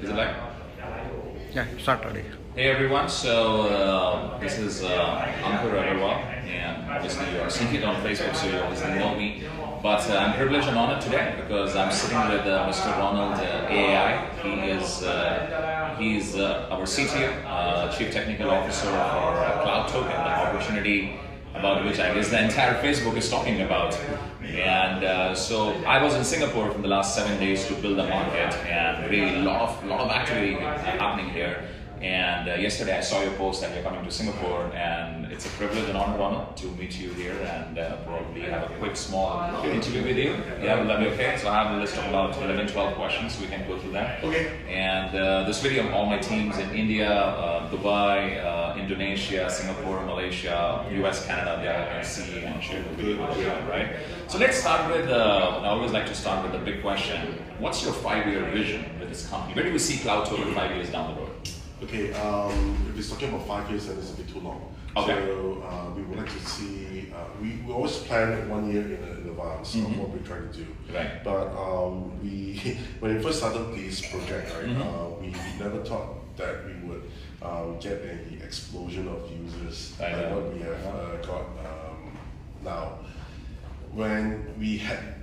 Is it like? Yeah, start already. Hey everyone, so this is Ankur Agarwal, and obviously you're CTO on Facebook, so you obviously know me. But I'm privileged and honored today because I'm sitting with Mr. Ronald AI. He's our CTO, Chief Technical Officer for Cloud Token, the opportunity about which I guess the entire Facebook is talking about. And so I was in Singapore for the last 7 days to build a market, and really a lot of activity happening here. And yesterday I saw your post that you're coming to Singapore, and it's a privilege and honor to meet you here and probably have a quick small interview with you. Yeah, will that be okay? So I have a list of about 11, 12 questions, so we can go through that. Okay. And this video, all my teams in India, Dubai, Indonesia, Singapore, Malaysia, US, Canada, they all can see and share the video with you, right? So let's start with, I always like to start with the big question. What's your 5-year vision with this company? Where do we see Cloud Token 5 years down the road? Okay, if it's talking about 5 years, then it's a bit too long. Okay. So we would like to see, we always plan 1 year in advance of what we're trying to do. Right. But when we first started this project, right, we never thought that we would get an explosion of users like what we have got now. When we had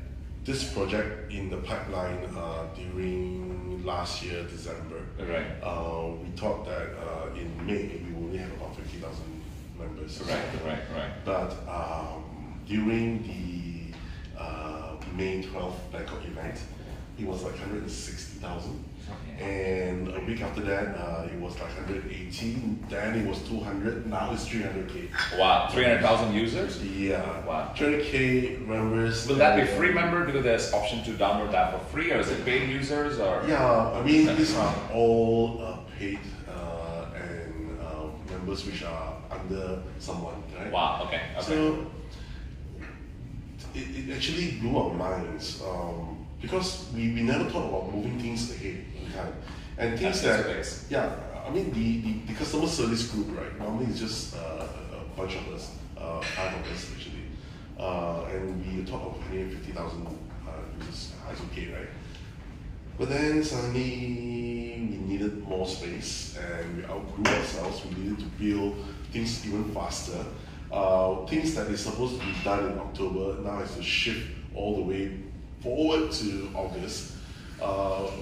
this project in the pipeline during last year, December, Right. We thought that in May we will only have about 50,000 members. Right. But during the May 12th Bangkok event, it was like 160,000. And a week after that, it was like 118. Then it was 200. Now it's 300K. Wow, 300,000 users? Yeah. Wow. 300K members. Will that be free member? Do there's option to download that for free, or is it paid users? Or yeah, I mean these are all paid and members which are under someone, right? Wow. Okay. So it actually blew our minds because we never thought about moving things ahead in time, and things that I mean the customer service group, right? Normally it's just a bunch of us, 5 of us actually, and we thought of having 50,000 users. It's okay, right? But then suddenly we needed more space and we outgrew ourselves. We needed to build things even faster. Things that is supposed to be done in October now has to shift all the way forward to August.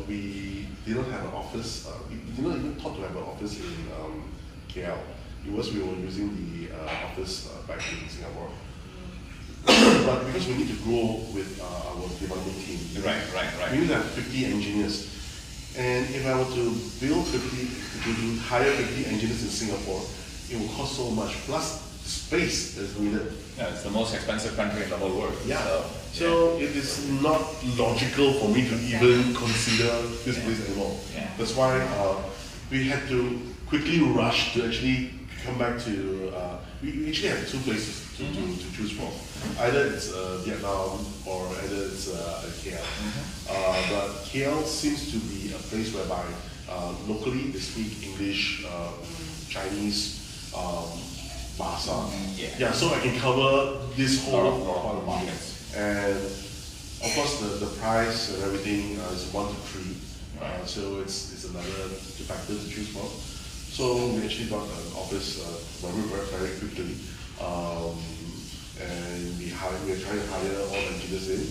We didn't have an office. We didn't even thought to have an office in KL. It was we were using the office back in Singapore. But because we need to grow with our development team, we need to have 50 engineers. And if I were to build 50, to hire 50 engineers in Singapore, it will cost so much. Plus space is needed. Yeah, it's the most expensive country in the whole world. Yeah. So it is not logical for me to even consider this place anymore. Yeah. That's why we had to quickly rush to actually come back to. We actually have 2 places to choose from. Either it's Vietnam or either it's KL. But KL seems to be a place whereby locally they speak English, Chinese, Bahasa. Yeah, so I can cover this whole part of markets. And of course the price and everything is 1 to 3. So it's another factor to choose from. So we actually got an office very quickly, and we are trying to hire all engineers in.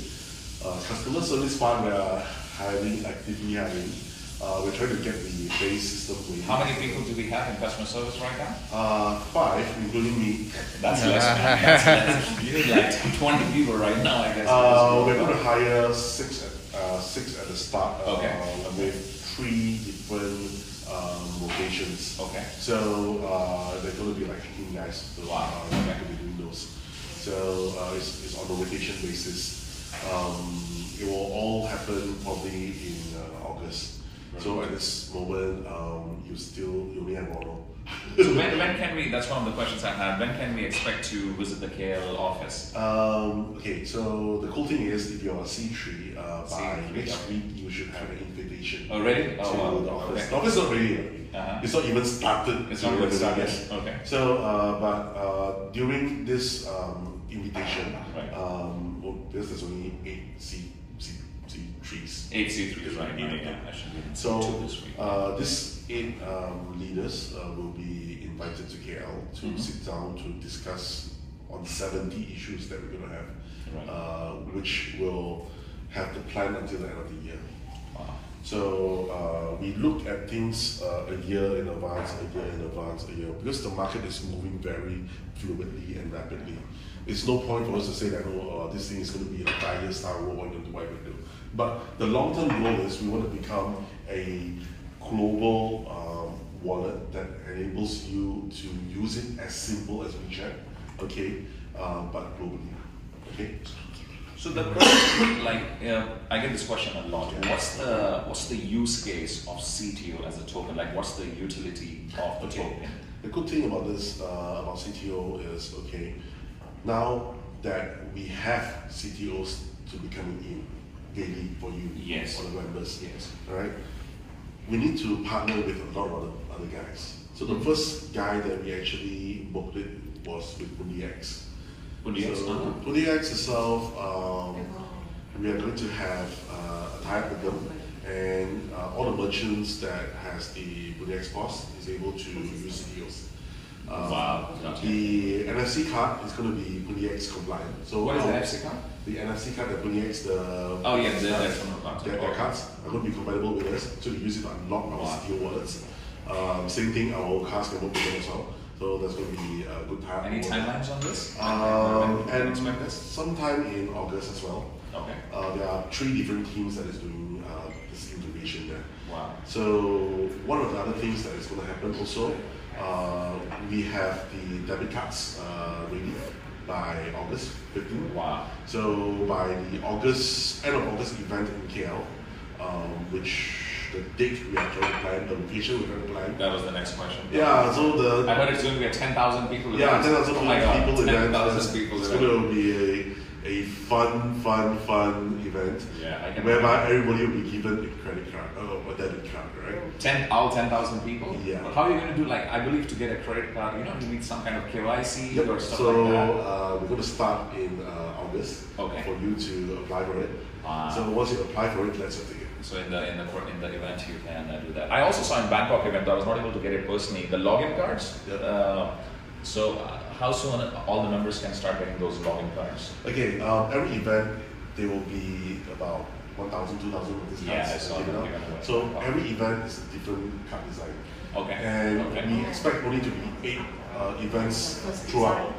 Customer service part, we are actively hiring. We're trying to get the base system going. How many people do we have in customer service right now? 5, including me. That's less. That's less. You need like 20 people right now, I guess. We're going to hire 6 at the start. With 3 different locations. Okay. So they're going to be like 15 guys. So, wow. We're going to be doing those. So it's on a rotation basis. It will all happen probably in August. So at this moment, you only have 1 role. So when can we, that's one of the questions I had, when can we expect to visit the KL office? Okay, so the cool thing is if you're a C3, by next week you should have an invitation to the office. Okay. The office is not ready. It's not even started. It's not even started. Okay. So, but during this invitation, because there's only 8 C3s. 8 C3s, right? Yeah. I should be in So C2 this week. these 8 leaders will be invited to KL to sit down to discuss on 70 issues that we're going to have, which will have the plan until the end of the year. Wow. So we look at things a year in advance, because the market is moving very fluidly and rapidly. It's no point for us to say that this thing is going to be a 5-year style, what we're going to do, what we're going to do. But the long-term goal is we want to become a global wallet that enables you to use it as simple as WeChat, okay, but globally, okay. So the question, I get this question a lot. What's the use case of CTO as a token? Like, what's the utility of the token? The good thing about this, about CTO is, okay, now that we have CTOs to be coming in daily for you, for the members, right? We need to partner with a lot of other guys. So the first guy that we actually booked it was with BundiX. BundiX itself, we are going to have a tie-up with them, and all the merchants that has the BundiX POS is able to use CTOs. The NFC card is going to be BundiX compliant. So what is the NFC card? The NFC card that BundiX, their cards are going to be compatible with us, so we use it to unlock our CTO wallets. Same thing, our cards can work with them as well. So that's going to be a good time. Any timelines on this? And expect this sometime in August as well. Okay. There are 3 different teams that is doing this integration there. Wow. So one of the other things that is going to happen also, we have the debit cards ready by August 15. Wow. So by the end of August event in KL, which the date we are trying to plan, the location we're trying to plan. That was the next question. Yeah, so I heard it's going to be a 10,000 people event. Yeah, 10,000 people event. 10,000 people It's event. going to be a fun event. Yeah, whereby everybody will be given a credit card, a debit card, right? All 10,000 people? Yeah. But how are you going to do, I believe to get a credit card, you need some kind of KYC or stuff so, like that. we're going to start in August for you to apply for it. So once you apply for it, let's take it. So in the event you can do that. I also saw in Bangkok event, I was not able to get it personally, the login cards. So how soon all the members can start getting those login cards? Okay, every event there will be about 1,000, 2,000 of these cards. Yeah, I saw that. So every event is a different card design. Okay. And we expect only to be 8 events throughout.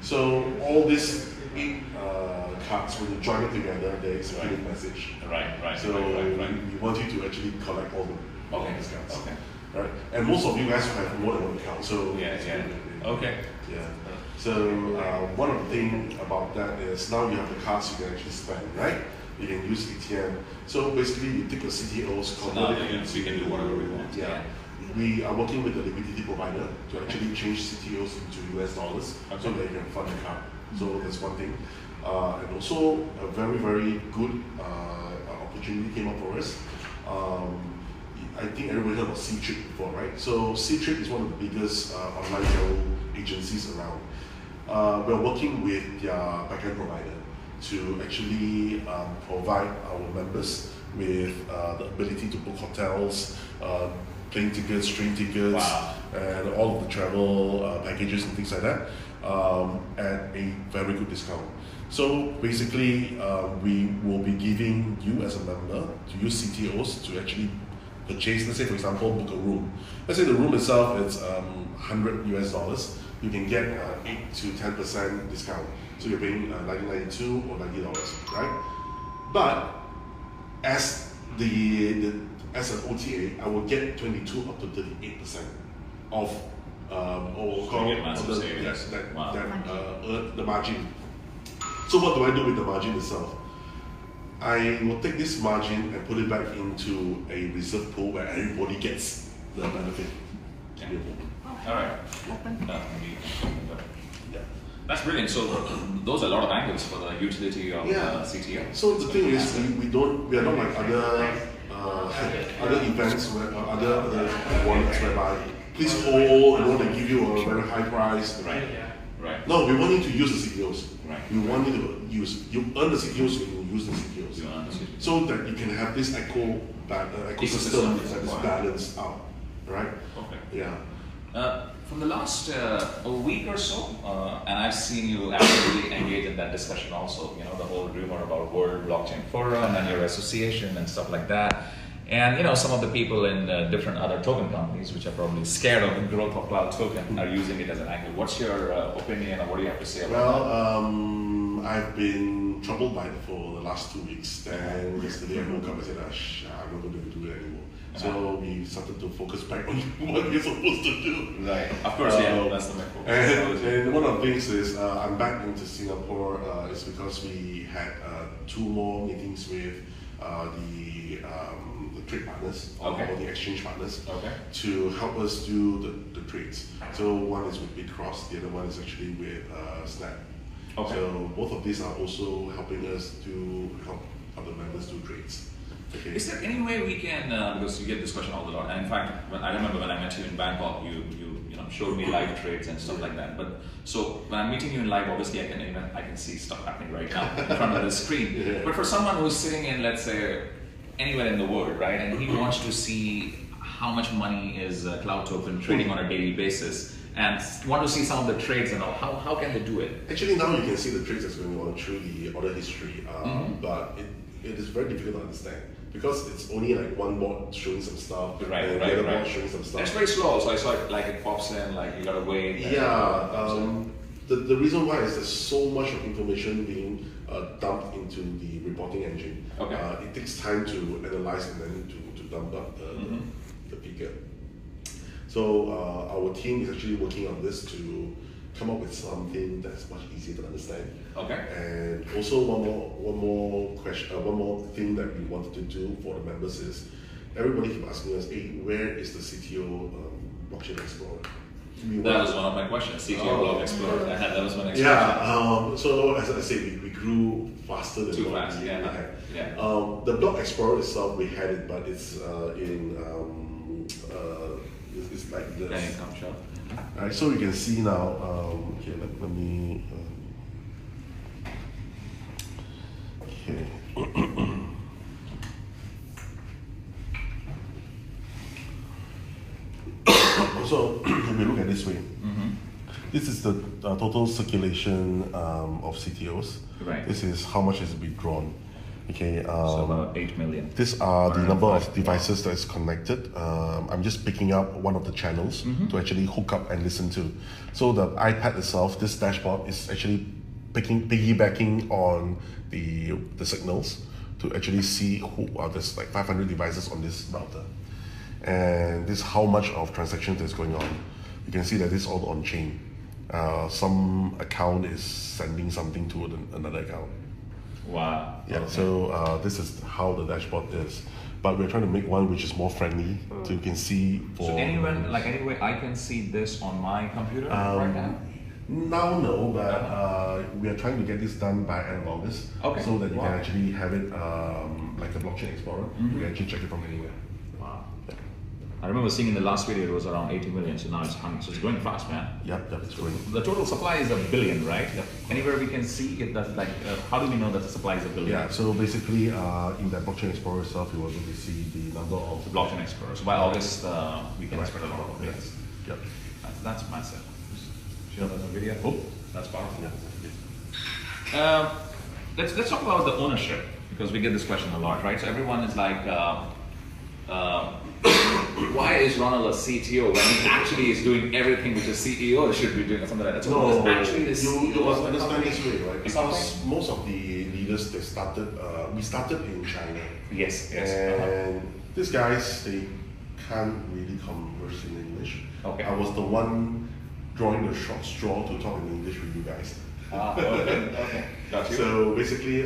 So all these 8 cards, when you join it together, there is a hidden message. So we want you to actually collect all the these cards. Right? And most of you guys have more than one account. So So one of the things about that is now you have the cards you can actually spend, right? You can use ATM. So basically, you take the CTOs, convert it into. We can do whatever we want. We are working with the liquidity provider to actually change CTOs into US dollars so that you can fund the card. So that's one thing. And also a very good opportunity came up for us. I think everybody heard of C-Trip before, right? So C-Trip is one of the biggest online travel agencies around. We're working with their backend provider to actually provide our members with the ability to book hotels, plane tickets, train tickets, and all of the travel packages and things like that at a very good discount. So basically, we will be giving you as a member to use CTOs to actually purchase, let's say for example, book a room. Let's say the room itself is $100 US. You can get 8 to 10% discount. So you're paying $19.92 or $90, right? But as as an OTA, I will get 22 up to 38% of the margin. So what do I do with the margin itself? I will take this margin and put it back into a reserve pool where everybody gets the benefit. All right. That's brilliant. So those are a lot of angles for the utility of CTO. So the thing is, we are not like other events where other wallets whereby please hold, they give you a very high price. Right. No, we want you to use the CTOs. Right. We want you to use. You earn the CTOs when you use the CTOs. Yeah, so that you can have this ecosystem that is balanced out, right? Okay. Yeah. From the last a week or so, and I've seen you actively engage in that discussion also, you know, the whole rumor about World Blockchain Forum and your association and stuff like that. And, you know, some of the people in different other token companies, which are probably scared of the growth of cloud token, are using it as an angle. What's your opinion, or what do you have to say about that? Well, I've been troubled by it for the last 2 weeks. Then yesterday I woke up and said, I'm not going to do it anymore. So we started to focus back on what we're supposed to do. Right. Of course, yeah. That's the main focus. And one of the things is I'm back into Singapore. It's because we had 2 more meetings with the trade partners or the exchange partners to help us do the trades. So one is with BitCross, the other one is actually with Snap. So both of these are also helping us to help other members do trades. Okay. Is there any way we can, because you get this question all the time, and in fact, I remember when I met you in Bangkok, you showed me live trades and stuff like that. But so when I'm meeting you in live, obviously I can see stuff happening right now in front of the screen. Yeah. But for someone who's sitting in, let's say, anywhere in the world, right, and he wants to see how much money is cloud token trading on a daily basis, and want to see some of the trades and all, how can they do it? Actually, now you can see the trades that's going on through the order history, but it is very difficult to understand. Because it's only like one board showing some stuff, and the other board showing some stuff. It's very slow, so I saw it like it pops in, like you gotta wait. Yeah, the reason why is there's so much of information being dumped into the reporting engine. It takes time to analyze and then to dump up the figure. So our team is actually working on this to come up with something that's much easier to understand. And also one more thing that we wanted to do for the members is everybody keep asking us, hey, where is the CTO Blockchain Explorer? That was one of my questions. CTO Block Explorer. That was my next question. Yeah. So as I said, we grew faster than too what fast. we Yeah. had. The Block Explorer itself, we had it, but it's it's like this. Then you come shop. Alright, so you can see now. Okay, let me. Okay. So if we look at this way, this is the total circulation of CTOs. Right. This is how much is withdrawn. Okay. So about 8 million. These are the number of devices that is connected. I'm just picking up one of the channels to actually hook up and listen to. So the iPad itself, this dashboard is actually piggybacking on the signals to actually see who are there's like 500 devices on this router, and this is how much of transactions is going on. You can see that this is all on chain. Some account is sending something to another account. Wow. Yeah. So this is how the dashboard is, but we're trying to make one which is more friendly, so you can see. So anyway, I can see this on my computer right now. Now, no, but we are trying to get this done by end of August, so that you can actually have it like a blockchain explorer. You can actually check it from anywhere. Wow. I remember seeing in the last video it was around 80 million, so now it's 100. So it's growing fast, man. Yep, it's growing. The total supply is 1 billion, right? Yep. Anywhere we can see it, that's like, how do we know that the supply is 1 billion? Yeah, so basically in that blockchain explorer itself, you will be able to see the number of the blockchain explorer. So by August, we can expect a lot of it. Yes. Yep. That's massive. Show that on video. Oh, that's powerful. Yeah. Let's talk about the ownership, because we get this question a lot, right? So everyone is like, why is Ronald a CTO when he actually is doing everything which a CEO should be doing, or something like that? So no, actually the CEO you must understand this way, right? Because most of the leaders, they started, we started in China. Yes. And these guys, they can't really converse in English. I was the one drawing the short straw to talk in English with you guys. Okay. Got you. So basically,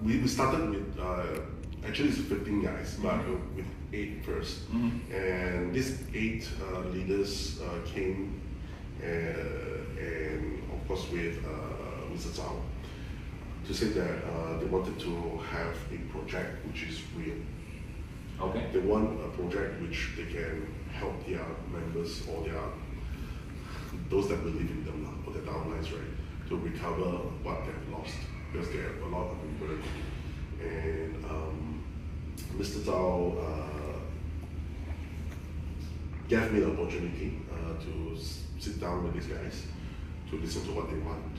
we started with actually it's 15 guys, but with 8 first. And these 8 leaders came, and of course with Mr. Zhao, to say that they wanted to have a project which is real. They want a project which they can help their members or those that believe in them or their downlines, right, to recover what they've lost. because there are a lot of people. And Mr. Zhao gave me the opportunity to sit down with these guys to listen to what they want.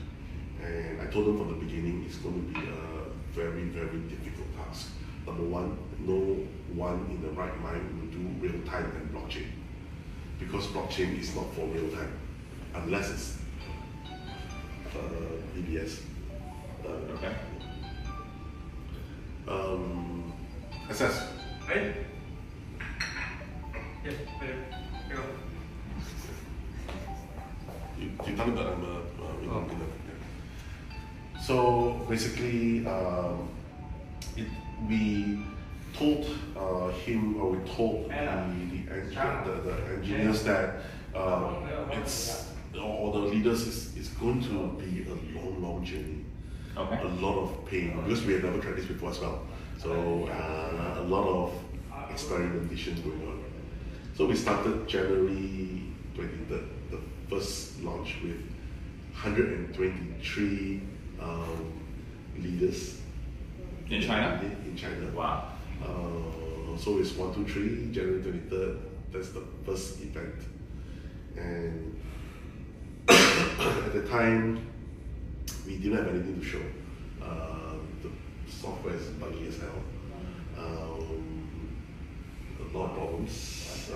And I told them from the beginning it's going to be a very, very difficult task. Number one, no one in the right mind will do real time and blockchain. Because blockchain is not for real time, unless it's BBS. Okay. Assess. Right? Yes, go. You tell me that I'm in the. So basically, we told him, or we told the engineers that or the leaders, it's going to be a long journey. Okay. A lot of pain, because we have never tried this before as well. So a lot of experimentation going on. So we started January 23rd, the first launch with 123 leaders In China? In China. Wow. So it's 1, 2, 3, January 23rd. That's the first event. And at the time, we didn't have anything to show. The software is buggy as hell. A lot of problems.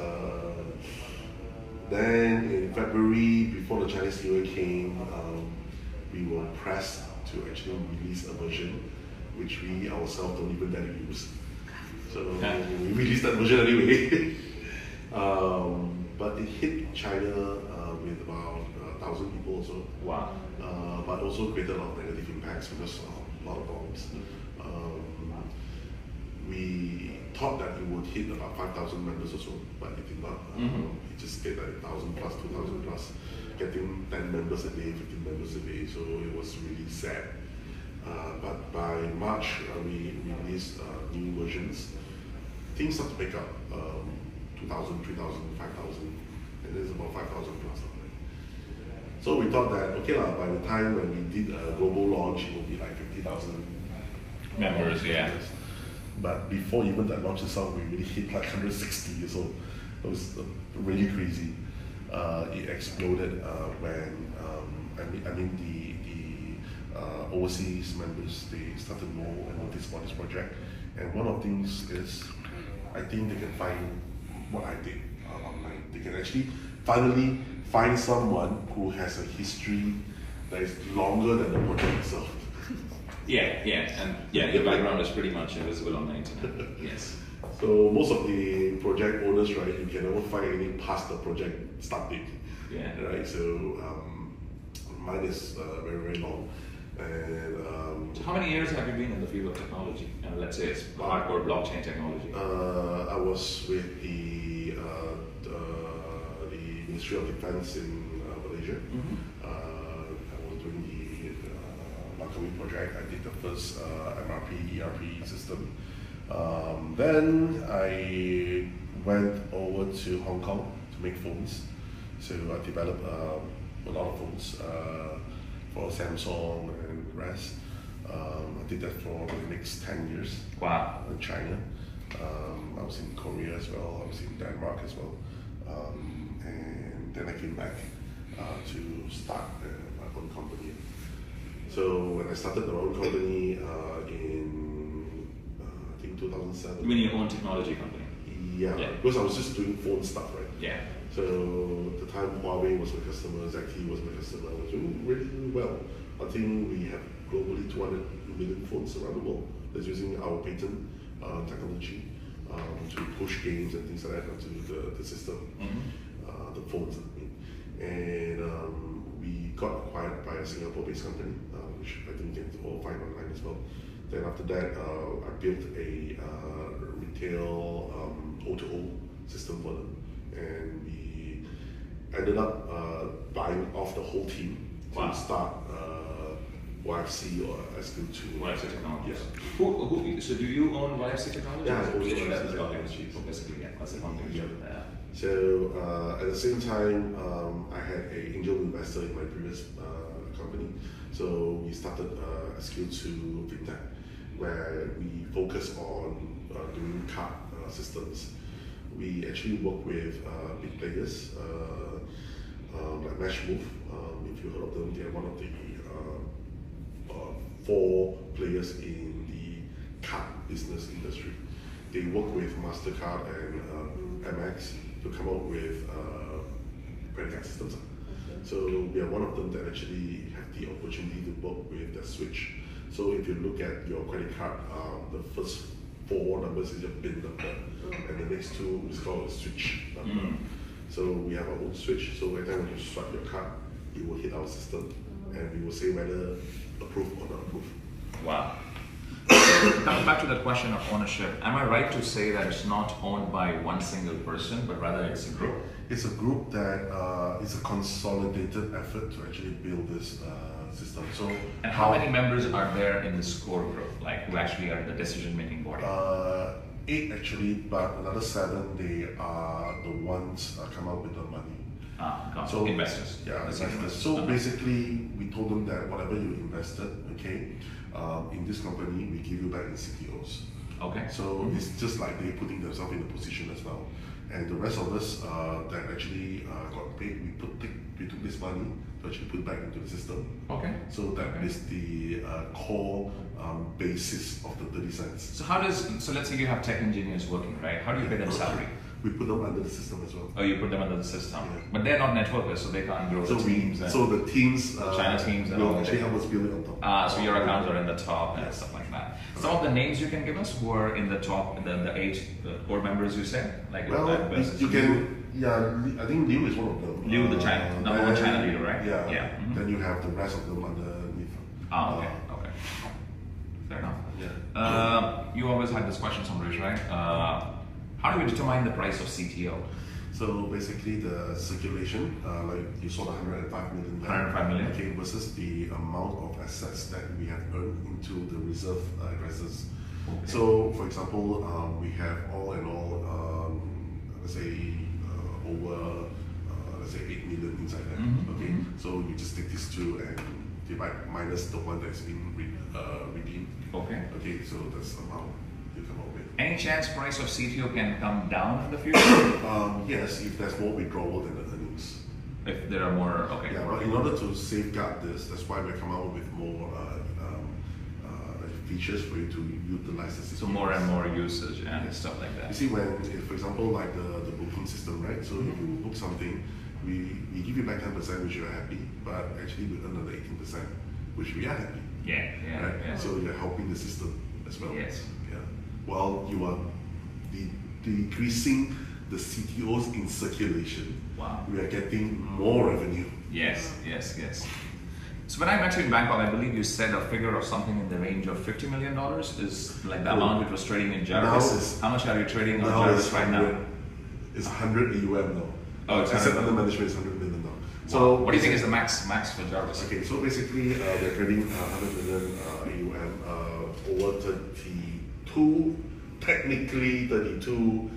Then in February, before the Chinese New Year came, we were pressed to actually release a version which we ourselves don't even dare to use. So we released that version anyway. But it hit China with about 1,000 people or so. Wow. But also created a lot of negative impacts because of a lot of problems. We thought that it would hit about 5,000 members or so, but it did not. It just stayed like 1,000 plus, 2,000 plus, getting 10 members a day, 15 members a day, so it was really sad. But by March, we released new versions. Things start to pick up, 2,000, 3,000, 5,000, and there's about 5,000 plus. So we thought that, okay, by the time when we did a global launch, it would be like 50,000 members, yeah. But before even that launch itself, we really hit like 160, so it was really crazy. It exploded when, the overseas members, they started to know and notice about this project. And one of the things is, I think they can find what I did online. They can actually finally find someone who has a history that is longer than the project itself. Yeah, and your background is pretty much invisible on the internet. Yes. So most of the project owners, right, you can never find any past the project start date. Yeah. Right. So mine is very, very long. And so how many years have you been in the field of technology? And let's say it's hardcore blockchain technology. I was with the Ministry of Defense in Malaysia. I was doing the Coinbase project. I did the first MRP, ERP system. Then I went over to Hong Kong to make phones. So I developed a lot of phones for Samsung and the rest. I did that for the next 10 years. Wow. In China. I was in Korea as well. I was in Denmark as well. And then I came back to start my own company. So when I started my own company in I think 2007. You mean your own technology company? Yeah, because I was just doing phone stuff, right? Yeah. So at the time Huawei was my customer, ZTE was my customer. I was doing really, really well. I think we have globally 200 million phones around the world that's using our patent technology to push games and things like that onto the system, the phones. And we got acquired by a Singapore-based company, which I think you can all find online as well. Then after that, I built a retail O2O system for them, and we ended up buying off the whole team to start YFC or SQ2. YFC Technologies. Yeah. So do you own YFC Technologies? Yeah, I own YFC YFC Technologies. Basically, yeah, that's the company. So at the same time, I had an angel investor in my previous company. So we started SQ2 FinTech, where we focus on doing card systems. We actually work with big players like Mashmove. If you heard of them, they are one of the 4 players in the card business industry. They work with MasterCard and Amex to come up with credit card systems. So we are one of them that actually have the opportunity to work with the switch. So if you look at your credit card, the first 4 numbers is your PIN number, and the next 2 is called a switch number. So we have our own switch. So every time when you swipe your card, it will hit our system, and we will say whether approved or not approved. Wow. So coming back to that question of ownership, am I right to say that it's not owned by one single person, but rather it's a group? It's a group that is a consolidated effort to actually build this system. So, and how many members are there in this core group, like who actually are the decision-making body? 8 actually, but another 7, they are the ones come up with the money. So investors. Yeah, investors. So basically, we told them that whatever you invested, okay, in this company, we give you back in CTOs. Okay. So it's just like they putting themselves in a position as well. And the rest of us that actually got paid, we took this money to actually put back into the system. Okay. So that is the core basis of the 30 cents. So how does, so let's say you have tech engineers working, right? How do you pay them salary? We put them under the system as well. Oh, you put them under the system. Yeah. But they're not networkers, so they can't grow the teams. So the teams, the China teams and all actually help us build it on top. So your accounts are in the top and stuff like that. Some of the names you can give us who are in the top, the 8 core members you said? Like well, you can, I think Liu is one of them. Liu, the China, number 1 China leader, right? Yeah. Yeah. Then you have the rest of them underneath. Okay. Fair enough. You always had this question, Samrish, right? How do we determine the price of CTO? So basically the circulation, like you saw the 105 million. 105 million. Okay, versus the amount of assets that we have earned into the reserve addresses. Okay. So for example, we have all in all, let's say over, let's say 8 million inside there. Okay, so you just take these 2 and divide minus the one that's been redeemed. Okay. Okay, so that's the amount you come up with. Any chance price of CTO can come down in the future? Yes, if there's more withdrawal than the earnings. If there are more, okay. Yeah, but in order to safeguard this, that's why we come out with more features for you to utilize the system. So more and more usage and stuff like that. You see, when, for example, like the booking system, right? So if you book something, we give you back 10%, which you are happy, but actually we earn another 18%, which we are happy. Yeah. Right? So you're helping the system as well. Yes. Yeah. While you are decreasing the CTOs in circulation, wow, we are getting more revenue. Yes. So when I met you in Bangkok, I believe you said a figure of something in the range of $50 million is like the amount it was trading in Jarvis. How much are you trading on Jarvis right now? It's 100 AUM now. Oh, it's asset under management is 100 million now. So what do you think is the max for Jarvis? Okay, so basically we're trading 100 million AUM over 32, technically 32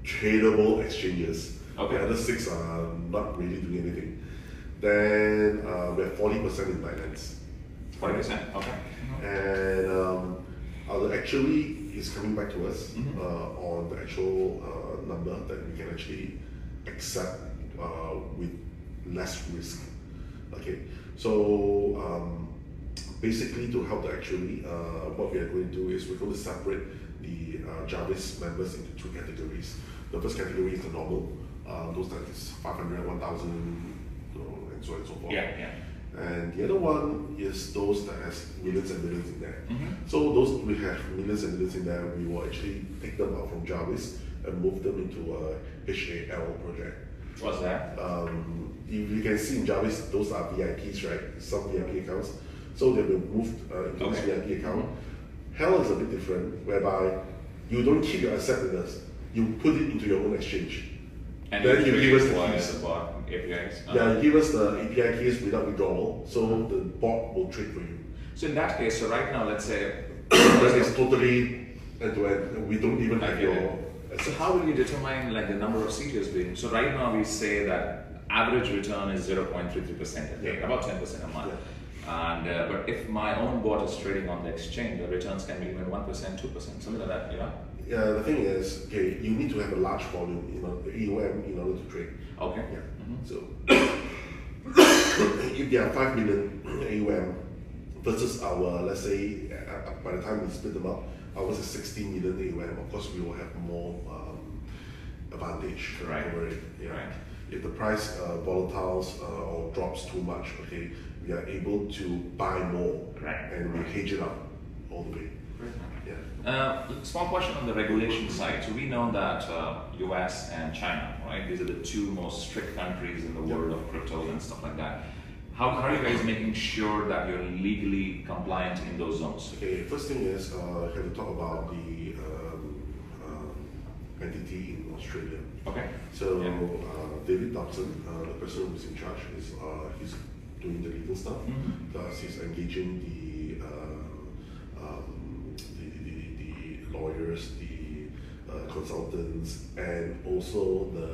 tradable exchanges. Okay. The other 6 are not really doing anything. Then we have 40% in Binance. 40%, okay. And our actuary is coming back to us on the actual number that we can actually accept with less risk. Okay, so basically to help the actuary, what we are going to do is we're going to separate the Jarvis members into 2 categories. The first category is the normal, those that is 500, 1,000, and so on and so forth. Yeah. And the other one is those that has millions and millions in there. So those we have millions and millions in there, we will actually take them out from Jarvis and move them into a HAL project. What's that? You can see in Jarvis, those are VIPs, right? Some VIP accounts. So they will move into this VIP account. HAL is a bit different, whereby you don't keep your asset with us, you put it into your own exchange. And then you give us the keys. APIs. Yeah, you give us the API keys without withdrawal, so the bot will trade for you. So in that case, so right now, let's say it's totally end-to-end. We don't even have your So how will you determine like the number of CTOs being? So right now we say that average return is 0.33% a day, about 10% a month. And but if my own bot is trading on the exchange, the returns can be even 1%, 2%, something like that. Yeah, the thing is, okay, you need to have a large volume, the AUM in order to trade. Okay. Yeah. So if there are 5 million AUM versus our, let's say, by the time we split them up, ours is 16 million AUM. Of course, we will have more advantage over it. Yeah. Right. If the price volatiles or drops too much, okay, we are able to buy more and we hedge it up all the way. Small question on the regulation side. So we know that US and China, right? These are the two most strict countries in the world of crypto and stuff like that. How are you guys making sure that you're legally compliant in those zones? Okay, first thing is I have to talk about the entity in Australia. Okay. So David Dobson, the person who's in charge, is he's doing the legal stuff. Plus he's engaging the lawyers, the consultants, and also the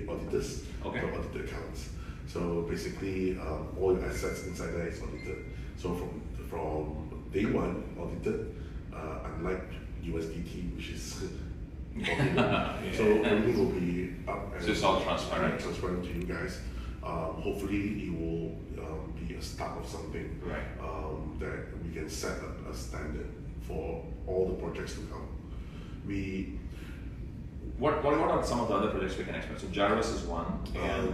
auditors to audit the accounts. So basically, all your assets inside there is audited. So from day one, audited, unlike USDT, which is so everything will be up and so it's all transparent to you guys. Hopefully, it will be a start of something that we can set up a standard for all the projects to come. What are some of the other projects we can expect? So Jarvis is one.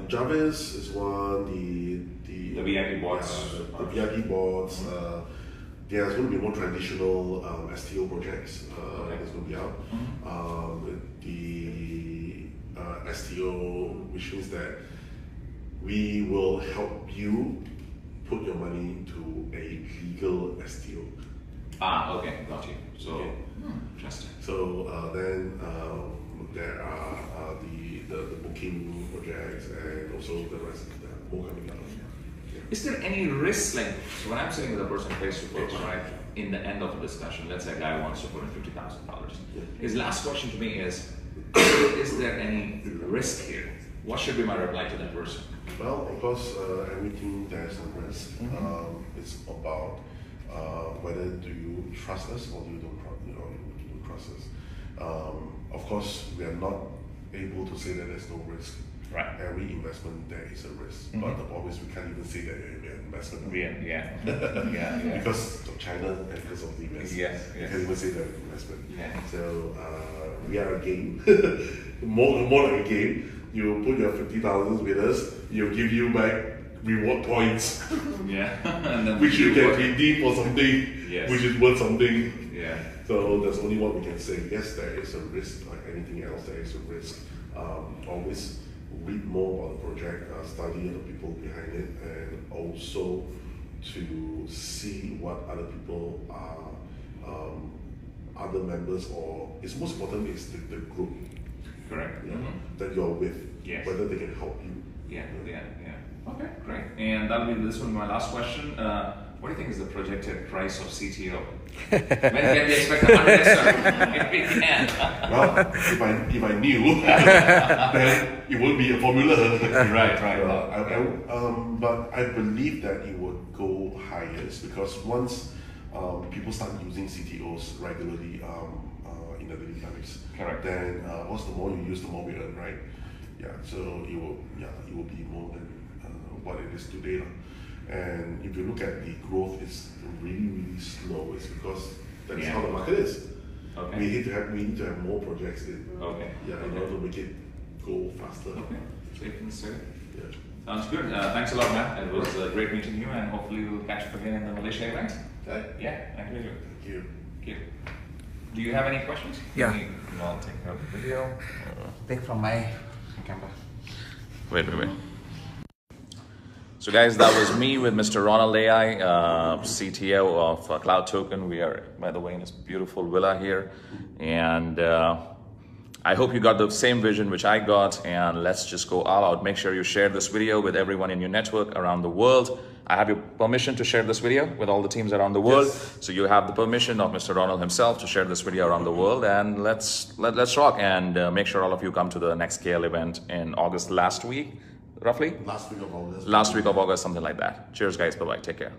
Jarvis is one. The VIP bots. The VIP bots. There's going to be more traditional STO projects that's going to be out. The STO, which means that we will help you put your money into a legal STO. Okay, got you. So, interesting. So then there are the booking projects and also the rest of them more coming out. Is there any risk, like, so when I'm sitting with a person face to face, right, in the end of a discussion, let's say a guy wants to put in $50,000. His last question to me is there any risk here? What should be my reply to that person? Well, of course, everything there's a risk. It's about whether do you trust us or do you don't trust us. Of course, we are not able to say that there's no risk. Right. Every investment there is a risk, but the problem is we can't even say that we're an investment. Yeah. Because of China and because of the US. Yes. We can't even say that we're an investment. Yeah. So we are a game, more like a game. You put your 50,000 with us, you'll give you back reward points. And then which you can redeem for something which is worth something. So there's only what we can say. Yes, there is a risk, like anything else, there is a risk. Always read more about the project, study other people behind it, and also to see what other people are, other members, or it's most important is the group. Correct. That you're with, whether they can help you. Okay, great. And that'll be this one. My last question. What do you think is the projected price of CTO? When can we expect 100x? If we can. Well, if I knew, then it would be a formula. Right. But I believe that it would go higher because once people start using CTOs regularly in the daily lives, then once the more you use, the more we earn, right? So it will be more than what it is today. And if you look at the growth, it's really slow. It's because that's how the market is. We need to have more projects in order to make it go faster. Sounds good. Thanks a lot, Matt. It was great meeting you, and hopefully we'll catch up again in the Malaysia event. Thank you. Do you have any questions? I'll take a video. Take from my camera. Wait. So guys, that was me with Mr. Ronald AI, CTO of Cloud Token. We are, by the way, in this beautiful villa here. And I hope you got the same vision which I got, and let's just go all out. Make sure you share this video with everyone in your network around the world. I have your permission to share this video with all the teams around the world. Yes. So you have the permission of Mr. Ronald himself to share this video around the world, and let's rock, and make sure all of you come to the next scale event in August, last week, roughly? Last week of August. Last week of August, something like that. Cheers guys, bye-bye, take care.